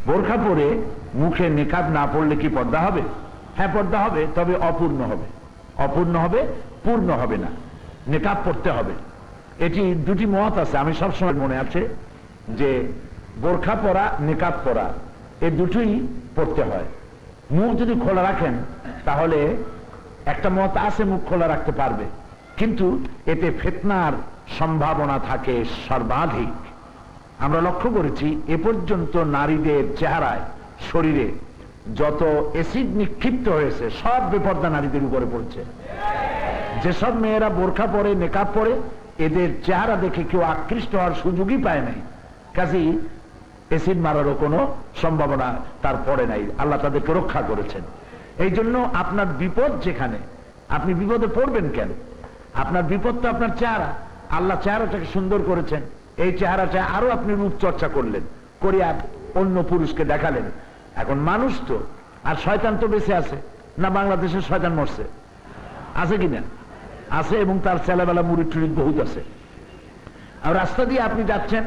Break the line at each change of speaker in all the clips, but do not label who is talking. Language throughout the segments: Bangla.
বোরখা পরে মুখে নিকাব না পড়লে কি পর্দা হবে? হ্যাঁ, পর্দা হবে, তবে অপূর্ণ হবে। অপূর্ণ হবে, পূর্ণ হবে না। নিকাব পড়তে হবে। এটি দুটি মত আছে। আমি সবসময় মনে আছে যে বোরখা পরা, নিকাব পরা, এই দুটোই পড়তে হয়। মুখ যদি খোলা রাখেন তাহলে একটা মত আছে মুখ খোলা রাখতে পারবে, কিন্তু এতে ফিতনার সম্ভাবনা থাকে সর্বাধিক। আমরা লক্ষ্য করেছি এ পর্যন্ত নারীদের চেহারায়, শরীরে যত অ্যাসিড নিক্ষিপ্ত হয়েছে সব বেপর্দা নারীদের উপরে পড়ছে। যেসব মেয়েরা বোরখা পরে, নেকাব পরে, এদের চেহারা দেখে কেউ আকৃষ্ট হওয়ার সুযোগই পায় নাই। কাজেই অ্যাসিড মারারও কোনো সম্ভাবনা তার পড়ে নাই। আল্লাহ তাদেরকে রক্ষা করেছেন। এই জন্য আপনার বিপদ যেখানে, আপনি বিপদে পড়বেন কেন? আপনার বিপদ তো আপনার চেহারা। আল্লাহ চেহারাটাকে সুন্দর করেছেন, এই চেহারাটা আরো আপনি রূপচর্চা করলেন, করিয়া অন্য পুরুষকে দেখালেন। এখন মানুষ তো, আর শয়তান তো বেঁচে আছে না? বাংলাদেশের শয়তান মরছে? আছে কিনা? আছে, এবং তার ছেলেবেলা মুরিদ টুরিদ বহুত আছে। আর রাস্তা দিয়ে আপনি যাচ্ছেন,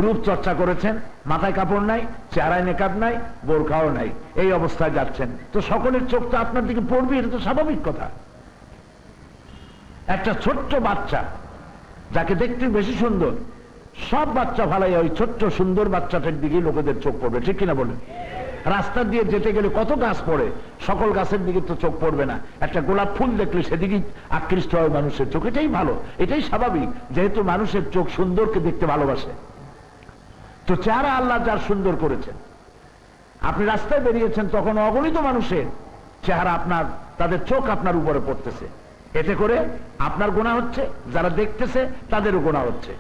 রূপচর্চা করেছেন, মাথায় কাপড় নাই, চেহারায় নেকাব নাই, বোরখাও নাই, এই অবস্থায় যাচ্ছেন, তো সকলের চোখ তো আপনার দিকে পড়বে, এটা তো স্বাভাবিক কথা। একটা ছোট্ট বাচ্চা যাকে দেখতে বেশি সুন্দর, সব বাচ্চা ভালাই ওই ছোট্ট সুন্দর বাচ্চাটার দিকে লোকেদের চোখ পড়বে, ঠিক কিনা বলেন? রাস্তা দিয়ে যেতে গেলে কত গাছ পড়ে, সকল গাছের দিকে তো চোখ পড়বে না। একটা গোলাপ ফুল দেখলে সেদিকেই আকৃষ্ট হয় মানুষের চোখ। এটাই ভালো, এটাই স্বাভাবিক, যেহেতু মানুষের চোখ সুন্দরকে দেখতে ভালোবাসে। তো চেহারা আল্লাহ যার সুন্দর করেছেন, আপনি রাস্তায় বেরিয়েছেন, তখন অগণিত মানুষের চেহারা আপনার, তাদের চোখ আপনার উপরে পড়তেছে। এতে করে আপনার গুনাহ হচ্ছে, যারা দেখতেছে তাদেরও গুনাহ হচ্ছে।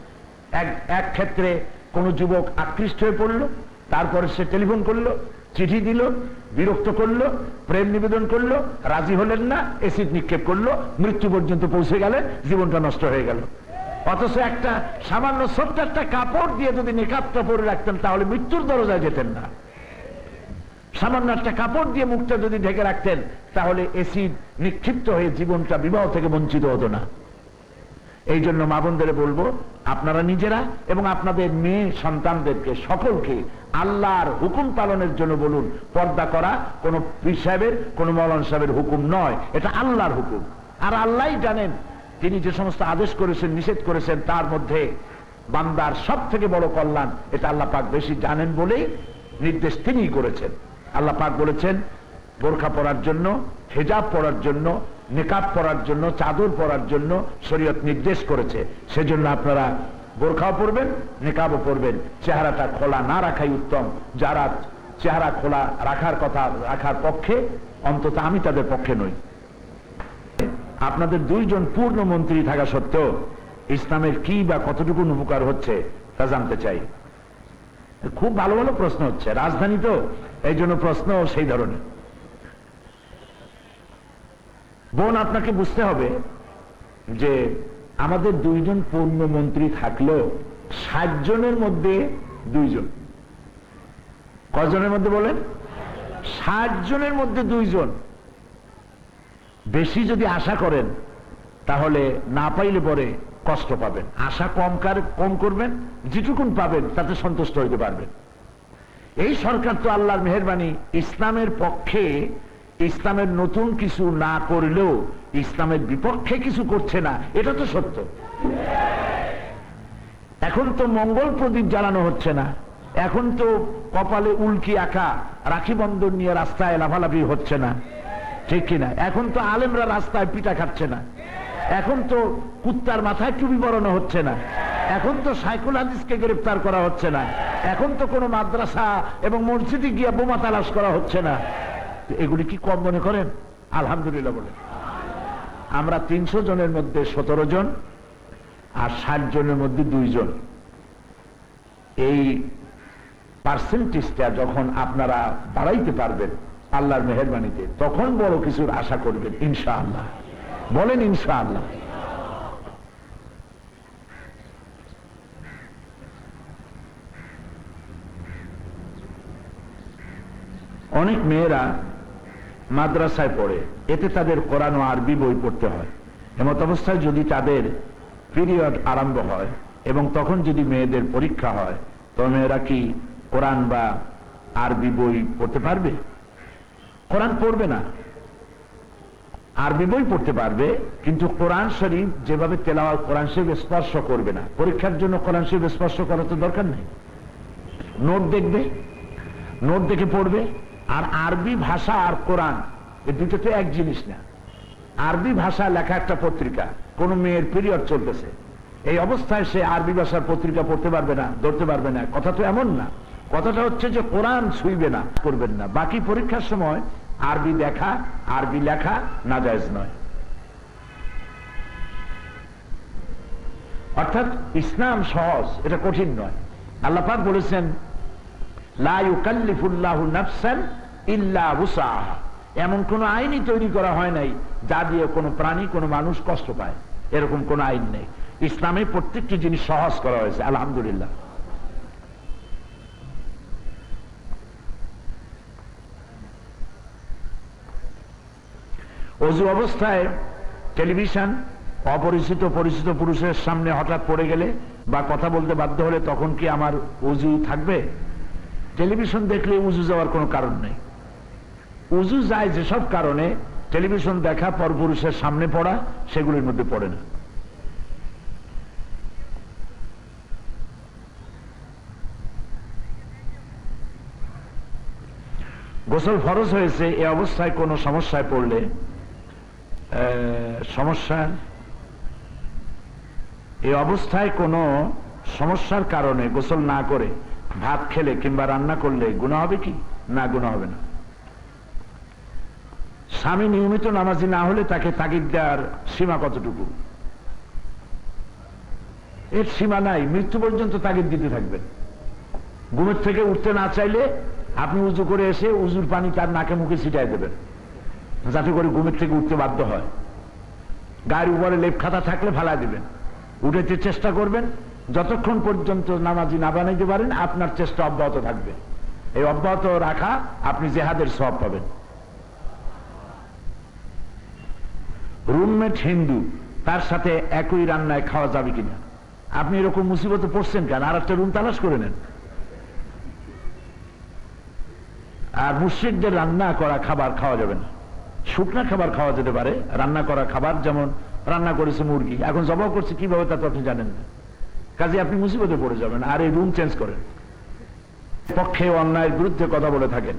এক ক্ষেত্রে কোন যুবক আকৃষ্ট হয়ে পড়লো, তারপরে সে টেলিফোন করলো, চিঠি দিল, বিরক্ত করলো, প্রেম নিবেদন করলো, রাজি হলেন না, এসিড নিক্ষেপ করলো, মৃত্যু পর্যন্ত পৌঁছে গেলে, জীবনটা নষ্ট হয়ে গেল। অথচ একটা সামান্য ছোট্ট একটা কাপড় দিয়ে যদি নিকাবটা পরে রাখতেন তাহলে মৃত্যুর দরজায় যেতেন না। সামান্য একটা কাপড় দিয়ে মুখটা যদি ঢেকে রাখতেন তাহলে এসিড নিক্ষিপ্ত হয়ে জীবনটা বিবাহ থেকে বঞ্চিত হতো না। এই জন্য মা বোনদের বলবো, আপনারা নিজেরা এবং আপনাদের মেয়ে সন্তানদেরকে, সকলকে আল্লাহর হুকুম পালনের জন্য বলুন। পর্দা করা কোন পীর সাহেবের, কোন মৌলানা সাহেবের হুকুম নয়, এটা আল্লাহর হুকুম। আর আল্লাহই জানেন তিনি যে সমস্ত আদেশ করেছেন, নিষেধ করেছেন, তার মধ্যে বান্দার সব থেকে বড় কল্যাণ, এটা আল্লাহ পাক বেশি জানেন বলেই নির্দেশ তিনিই করেছেন। আল্লাহ পাক বলেছেন বোরখা পরার জন্য, হিজাব পরার জন্য, নিকাব পরার জন্য, চাদর পরার জন্য শরীয়ত নির্দেশ করেছে। সেজন্য আপনারা বোরখাও পরবেন, নিকাবও পরবেন। চেহারাটা খোলা না রাখাই উত্তম। যারা চেহারা খোলা রাখার কথা, রাখার পক্ষে, অন্তত আমি তাদের পক্ষে নই। আপনাদের দুইজন পূর্ণ মন্ত্রী থাকা সত্ত্বেও ইসলামের কি বা কতটুকু উপকার হচ্ছে তা জানতে চাই। খুব ভালো ভালো প্রশ্ন হচ্ছে, রাজধানী তো, এই জন্য প্রশ্ন সেই ধরনের। বোন, আপনাকে বুঝতে হবে যে আমাদের দুইজন পূর্ণ মন্ত্রী থাকলেও 60 জনের মধ্যে দুইজন। কজনের মধ্যে বলেন? 60 জনের মধ্যে দুইজন। বেশি যদি আশা করেন তাহলে না পাইলে পরে কষ্ট পাবেন। আশা কম করবেন, যেটুকুন পাবেন তাতে সন্তুষ্ট হইতে পারবেন। এই সরকার তো আল্লাহর মেহেরবানি ইসলামের পক্ষে, ইসলামের নতুন কিছু না করলেও ইসলামের বিপক্ষে কিছু করছে না, এটা তো সত্য। এখন তো মঙ্গল প্রদীপ জ্বালানো হচ্ছে না, এখন তো কপালে উল্কি আঁকা রাখি বন্ধন নিয়ে রাস্তায় লাফালাফি হচ্ছে না, ঠিক কিনা? এখন তো আলেমরা রাস্তায় পিটা খাচ্ছে না, এখন তো কুত্তার মাথায় টুপি পরানো হচ্ছে না, এখন তো সাইকুল হাদিসকে গ্রেফতার করা হচ্ছে না, এখন তো কোনো মাদ্রাসা এবং মসজিদে গিয়ে বোমা তালাশ করা হচ্ছে না। এগুলি কি কম মনে করেন? আলহামদুলিল্লাহ বলে। আমরা 300 জনের মধ্যে 17 জন আর 60 জনের মধ্যে 2 জন। এই পার্সেন্টেজটা যখন আপনারা বাড়াইতে পারবেন আল্লাহর মেহেরবানিতে, তখন বড় কিছুর আশা করবেন ইনশাআল্লাহ। বলেন ইনশাআল্লাহ। অনেক মেয়েরা মাদ্রাসায় পড়ে, এতে তাদের কোরআন ও আরবি বই পড়তে হয়। এমত অবস্থায় যদি তাদের পিরিয়ড আরম্ভ হয় এবং তখন যদি মেয়েদের পরীক্ষা হয়, তো মেয়েরা কি কোরআন বা আরবি বই পড়তে পারবে? কোরআন পড়বে না, আরবি বই পড়তে পারবে, কিন্তু কোরআন শরীফ যেভাবে তেলাওয়াত কোরআন শরীফ স্পর্শ করবে না। পরীক্ষার জন্য কোরআন শরীফ স্পর্শ করার তো দরকার নেই। নোট দেখবে, নোট দেখে পড়বে। আর আরবি ভাষা আর কোরআন এই দুটো তো এক জিনিস না। আরবি ভাষা লেখা একটা পত্রিকা, কোন মেয়ের পিরিয়ড চলতেছে, এই অবস্থায় সে আরবি ভাষার পত্রিকা পড়তে পারবে না, ধরতে পারবে না, কথা তো এমন না। কথাটা হচ্ছে যে কোরআন ছুঁইবে না, করবেন না। বাকি পরীক্ষার সময় আরবি দেখা, আরবি লেখা নাজায়েজ নয়। অর্থাৎ ইসলাম সহজ, এটা কঠিন নয়। আল্লাহ পাক বলেছেন লা ইউকাল্লিফুল্লাহু নাফসান ইল্লা উসআহা। এমন কোন আইনই তৈরি করা হয় নাই যা দিয়ে কোনো প্রাণী, কোনো মানুষ কষ্ট পায়, এরকম কোন আইন নেই। ইসলামে প্রত্যেকটি জিনিস সহজ করা হয়েছে, আলহামদুলিল্লাহ। অজু অবস্থায় টেলিভিশন অপরিচিত পরিচিত পুরুষের সামনে হঠাৎ পড়ে গেলে বা কথা বলতে বাধ্য হলে তখন কি আমার অজু থাকবে? টেলিভিশন দেখলে উজু যাওয়ার কোনো কারণ নেই। উজু যায় যেসব কারণে, টেলিভিশন দেখা, পরপুরুষের সামনে পড়া, সেগুলির মধ্যে পড়ে না। গোসল ফরজ হয়েছে, এ অবস্থায় কোনো সমস্যায় পড়লে এই অবস্থায় কোনো সমস্যার কারণে গোসল না করে ভাত খেলে কিংবা রান্না করলে গুনাহ হবে কি? না, গুনাহ হবে না। স্বামী নিয়মিত নামাজি না হলে তাকে তাগিদ দেওয়ার সীমা কতটুকু? এর সীমা নাই, মৃত্যু পর্যন্ত তাগিদ দিতে থাকবেন। ঘুমের থেকে উঠতে না চাইলে আপনি উজু করে এসে উজুর পানি তার নাকে মুখে ছিটাই দেবেন, যাতে করে ঘুমের থেকে উঠতে বাধ্য হয়। গায়ের উপরে লেপ খাতা থাকলে ফালা দিবেন, উঠেতে চেষ্টা করবেন। যতক্ষণ পর্যন্ত নামাজি না বানাইতে পারেন আপনার চেষ্টা অব্যাহত থাকবে। এই অব্যাহত রাখা আপনি জেহাদের সওয়াব পাবেন। রুমমেট হিন্দু, তার সাথে একই রান্নায় খাওয়া যাবে কিনা? আপনি এরকম মুসিবতে পড়ছেন কেন? আর একটা রুম তালাশ করে নেন। আর মুশরিকদের রান্না করা খাবার খাওয়া যাবে না। শুকনা খাবার খাওয়া যেতে পারে, রান্না করা খাবার, যেমন রান্না করেছে মুরগি, এখন জবাব করছে কিভাবে তা তো আপনি জানেন না, কাজে আপনি মুসিবতে পড়ে যাবেন। আর এই রুম চেঞ্জ করেন। পক্ষে অন্যায়ের বিরুদ্ধে কথা বলে থাকেন,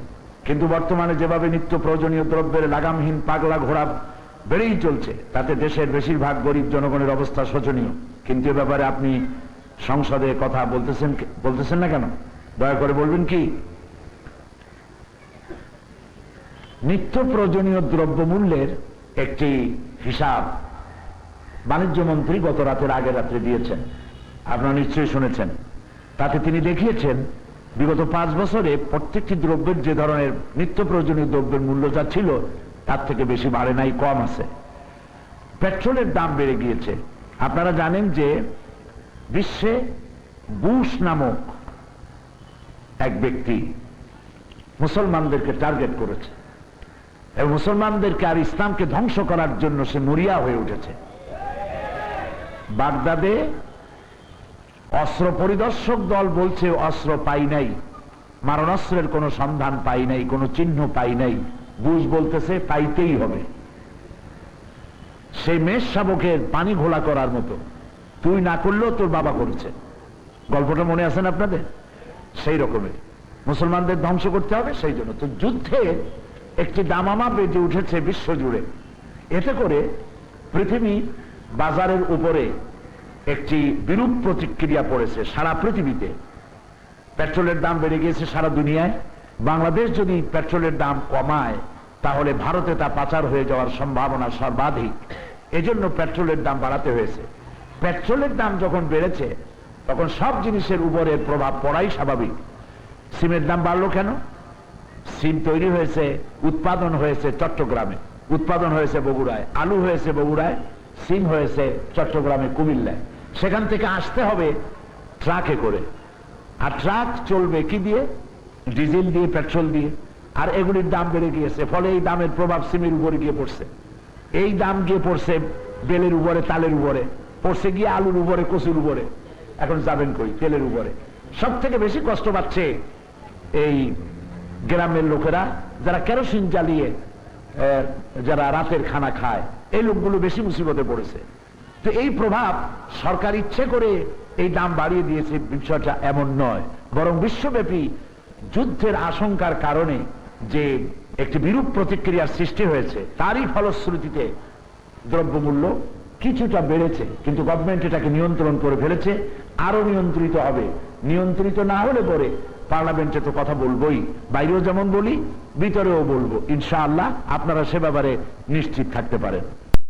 কিন্তু বর্তমানে যেভাবে নিত্য প্রয়োজনীয় দ্রব্যের লাগামহীন পাগলা ঘোড়া বেড়েই চলছে, তাতে দেশের বেশিরভাগ গরিব জনগণের অবস্থা শোচনীয়। কিন্তু এ ব্যাপারে আপনি সংসদে কথা বলতেছেন না কেন? দয়া করে বলবেন কি? নিত্য প্রয়োজনীয় দ্রব্য মূল্যের একটি হিসাব বাণিজ্য মন্ত্রী গত রাতের আগের রাত্রে দিয়েছেন, আপনারা নিশ্চয়ই শুনেছেন। তাতে তিনি দেখিয়েছেন বিগত 5 বছরে প্রত্যেকটি দ্রব্যের যে ধরনের নিত্য প্রয়োজনীয় দ্রব্যের মূল্য যা ছিল তার থেকে বেশি বাড়ে নাই, কম আছে। পেট্রোলের দাম বেড়ে গিয়েছে। আপনারা জানেন যে বিশ্বে বুশ নামক এক ব্যক্তি মুসলমানদেরকে টার্গেট করেছে এবং মুসলমানদেরকে আর ইসলামকে ধ্বংস করার জন্য সে মরিয়া হয়ে উঠেছে। বাগদাদে অস্ত্র পরিদর্শক দল বলছে অস্ত্র পাই নাই, মারণাস্ত্রের কোনো সন্ধান পাই নাই, কোনো চিহ্ন পাই নাই। বুশ বলতেছে পাইতেই হবে। সেই মেষ শাবকের পানি ঘোলা করার মতো, তুই না করলেও তোর বাবা করেছে। গল্পটা মনে আছেন আপনাদের? সেই রকমের মুসলমানদের ধ্বংস করতে হবে। সেই জন্য তো যুদ্ধে একটি দামামা বেজে উঠেছে বিশ্ব জুড়ে। এতে করে পৃথিবী বাজারের উপরে একটি বিরূপ প্রতিক্রিয়া পড়েছে সারা পৃথিবীতে। পেট্রোলের দাম বেড়ে গিয়েছে সারা দুনিয়ায়। বাংলাদেশ যদি পেট্রোলের দাম কমায় তাহলে ভারতে তা পাচার হয়ে যাওয়ার সম্ভাবনা সর্বাধিক। এজন্য পেট্রোলের দাম বাড়াতে হয়েছে। পেট্রোলের দাম যখন বেড়েছে তখন সব জিনিসের উপরে প্রভাব পড়াই স্বাভাবিক। সিমের দাম বাড়লো কেন? সিম তৈরি হয়েছে, উৎপাদন হয়েছে চট্টগ্রামে, উৎপাদন হয়েছে বগুড়ায়, আলু হয়েছে বগুড়ায়, সিম হয়েছে চট্টগ্রামে, কুমিল্লায়। সেখান থেকে আসতে হবে ট্রাকে করে। আর ট্রাক চলবে কি দিয়ে? ডিজেল দিয়ে, পেট্রোল দিয়ে। আর এগুলির দাম বেড়ে গিয়েছে, ফলে এই দামের প্রভাব সিমের উপরে গিয়ে পড়ছে। এই দাম গিয়ে পড়ছে বেলের উপরে, তালের উপরে, পড়ছে গিয়ে আলুর উপরে, কচুর উপরে। এখন যাবেন কই? তেলের উপরে। সব থেকে বেশি কষ্ট পাচ্ছে এই গ্রামের লোকেরা যারা কেরোসিন জ্বালিয়ে যারা রাতের খানা খায়, এই লোকগুলো বেশি মুসিবতে পড়েছে। তো এই প্রভাব সরকার ইচ্ছে করে এই দাম বাড়িয়ে দিয়েছে, বিষয়টা এমন নয়, বরং বিশ্বব্যাপী যুদ্ধের আশঙ্কার কারণে যে একটি বিরূপ প্রতিক্রিয়ার সৃষ্টি হয়েছে, তারই ফলশ্রুতিতে দ্রব্যমূল্য কিছুটা বেড়েছে। কিন্তু গভর্নমেন্ট এটাকে নিয়ন্ত্রণ করে ফেলেছে, আরো নিয়ন্ত্রিত হবে। নিয়ন্ত্রিত না হলে পরে পার্লামেন্টে তো কথা বলবোই, বাইরেও যেমন বলি ভিতরেও বলবো ইনশাআল্লাহ, আপনারা সে ব্যাপারে নিশ্চিত থাকতে পারেন।